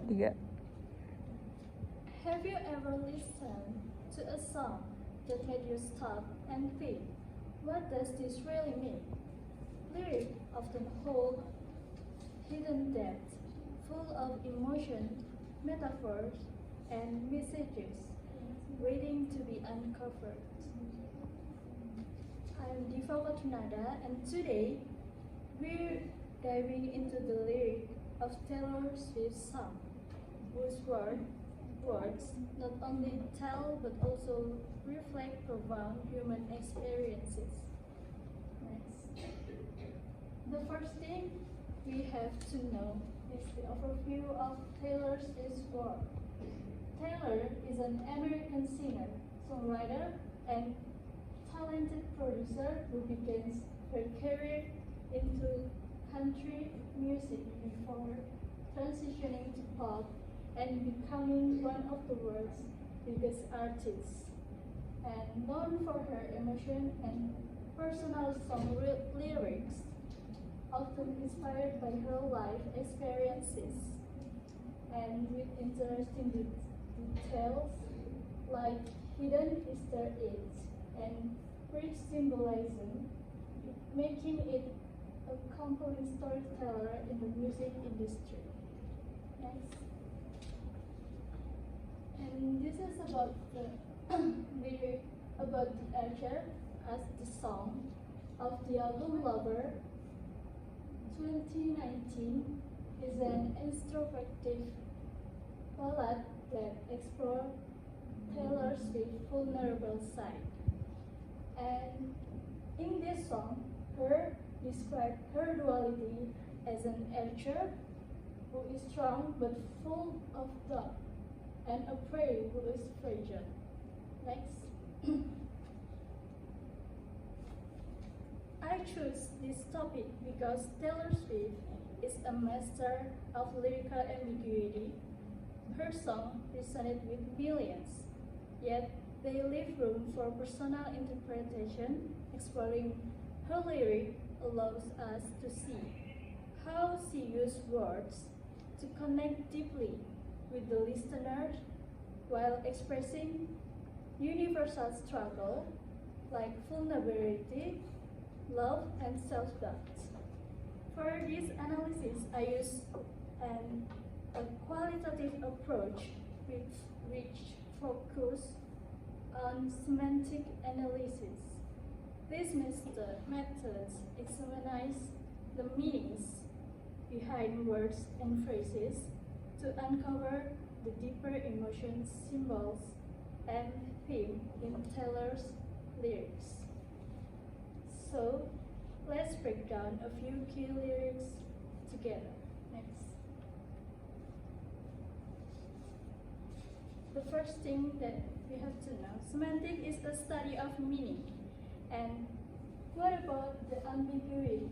3. Have you ever listened to a song that made you stop and think, what does this really mean? Lyrics often hold hidden depth, full of emotion, metaphors, and messages waiting to be uncovered. I'm Diva Qothrunnada, and today we're diving into the lyric of Taylor Swift's song, whose words not only tell but also reflect profound human experiences. Next. The first thing we have to know is the overview of Taylor Swift's work. Taylor is an American singer, songwriter, and talented producer who begins her career into country music before transitioning to pop and becoming one of the world's biggest artists. And known for her emotion and personal song lyrics, often inspired by her life experiences, and with interesting details like hidden Easter eggs and rich symbolism, making it a compelling storyteller in the music industry. Next. And this is about the lyric about the Archer as the song of the album Lover. 2019 is an introspective ballad that explores Taylor Swift's vulnerable side. And in this song, her describes her duality as an archer who is strong but full of doubt, and a prey who is fragile. Next. I choose this topic because Taylor Swift is a master of lyrical ambiguity. Her songs resonate with millions, yet they leave room for personal interpretation. Exploring her lyric allows us to see how she uses words to connect deeply with the listeners while expressing universal struggle like vulnerability, love, and self-doubt. For this analysis, I use a qualitative approach which focus on semantic analysis. These methods examine the meanings behind words and phrases to uncover the deeper emotions, symbols, and theme in Taylor's lyrics. So, let's break down a few key lyrics together. Next. The first thing that we have to know, semantic is a study of meaning. And what about the ambiguity?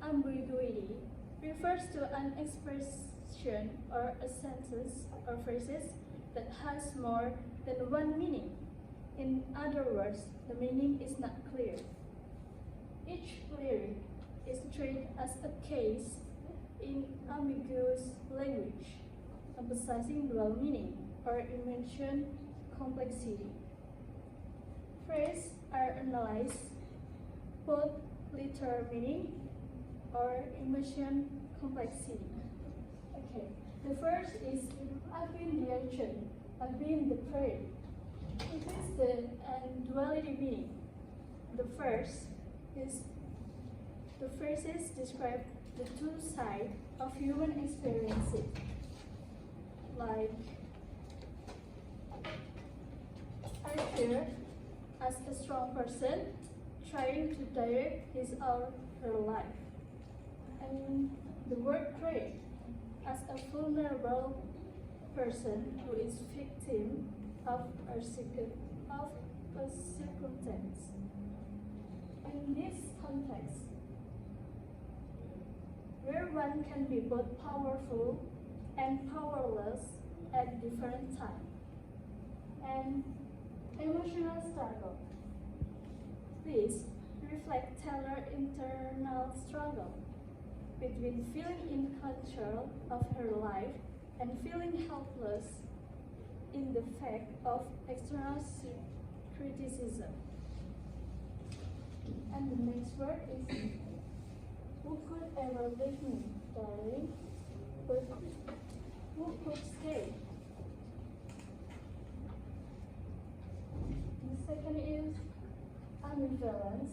Ambiguity refers to an expression or a sentence or phrases that has more than one meaning. In other words, the meaning is not clear. Each lyric is treated as a case in ambiguous language, emphasizing dual meaning or emotion complexity. Phrases are analyzed both literal meaning or emotion complexity. Okay, the first is I've been the archer, I've been the prey. It is the duality meaning. The first is the phrases describe the two sides of human experiences, like I fear as a strong person trying to direct his or her life, and the word prey as a vulnerable person who is victim of a circumstance. In this context, where one can be both powerful and powerless at different times, and emotional struggle. This reflects Taylor's internal struggle between feeling in control of her life and feeling helpless in the face of external criticism. And the next word is, who could ever leave me, darling? But who could stay? The second is ambivalence.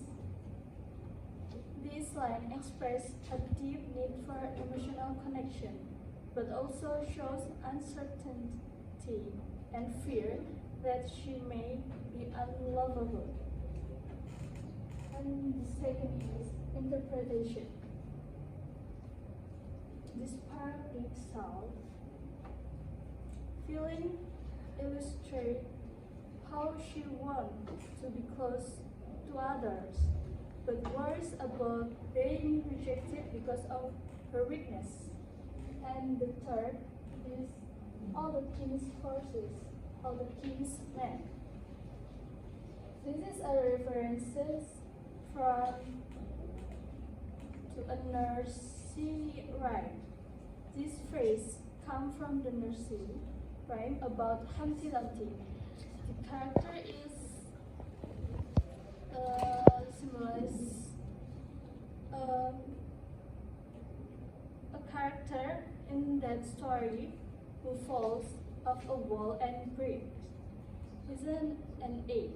This line expresses a deep need for emotional connection, but also shows uncertainty and fear that she may be unlovable. And the second is interpretation. This paradoxal feeling illustrates how she wants to be close to others, but worries about being rejected because of her weakness. And the third is all the king's horses, all the king's men. This is a reference from to a nursery rhyme. This phrase comes from the nursery rhyme about Humpty Dumpty. The character is symbolizes a character in that story who falls off a wall and breaks. Isn't an egg.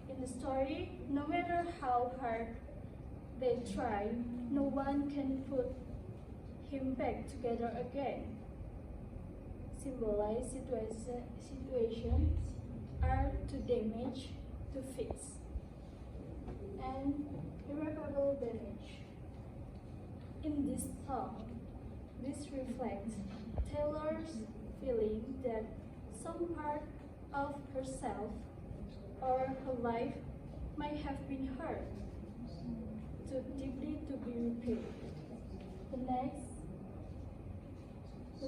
In the story, no matter how hard they try, no one can put him back together again. Symbolize situations are to damage, to fix, and irreparable damage. In this song, this reflects Taylor's feeling that some part of herself or her life might have been hurt too deeply to be repaired. The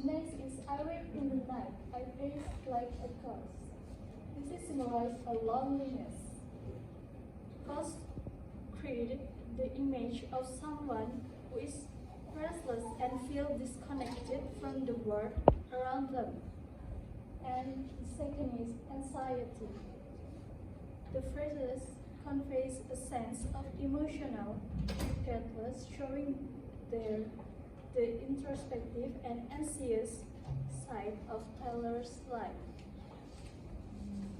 next is I wake in the night, I pace like a ghost. This symbolizes a loneliness. Ghosts create the image of someone who is restless and feels disconnected from the world around them. And the second is anxiety. The phrases conveys a sense of emotional regardless, showing the introspective and anxious side of Taylor's life.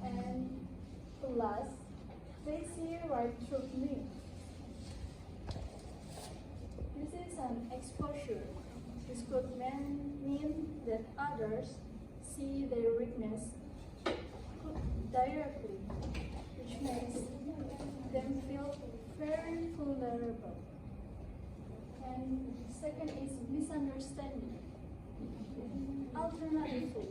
And last, they see right through me. This is an exposure. This could mean that others see their weakness directly, which makes them feel very vulnerable. And second is misunderstanding. Alternatively,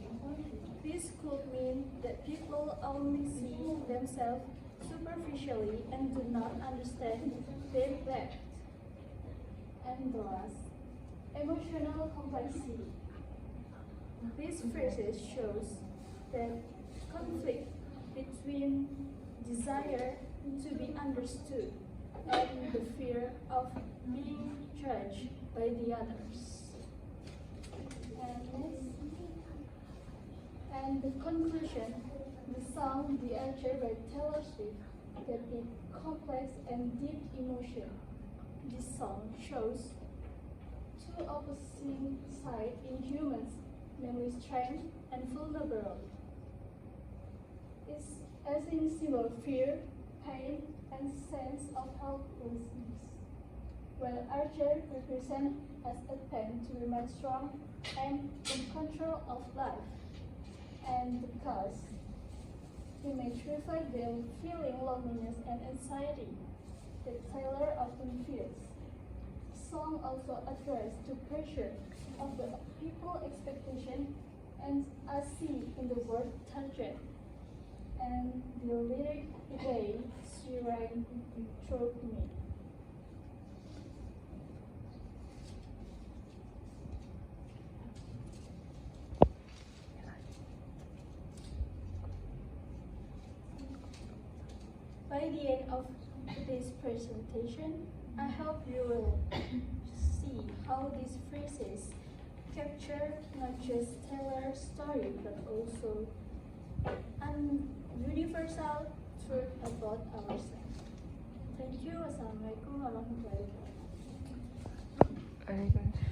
this could mean that people only see themselves superficially and do not understand their depth. And the last, emotional complexity. These phrases shows that conflict between desire to be understood and the fear of being judged by the others. And the conclusion, the song The Archer by Taylor Swift depicts complex and deep emotion. This song shows two opposing sides in humans, namely strength and vulnerability. It's as in symbol fear, pain, and sense of helplessness, while Archer represents as attempt to remain strong and in control of life. And the cause image reflect them feeling loneliness and anxiety that Taylor often feels. Song also address the pressure of the people expectation and I see in the word target. And the lyric way she ran through me. By the end of today's presentation, I hope you will see how these phrases capture not just Taylor's story but also an universal truth about ourselves. Thank you. Wassalamualaikum warahmatullahi wabarakatuh. Waalaikumsalam.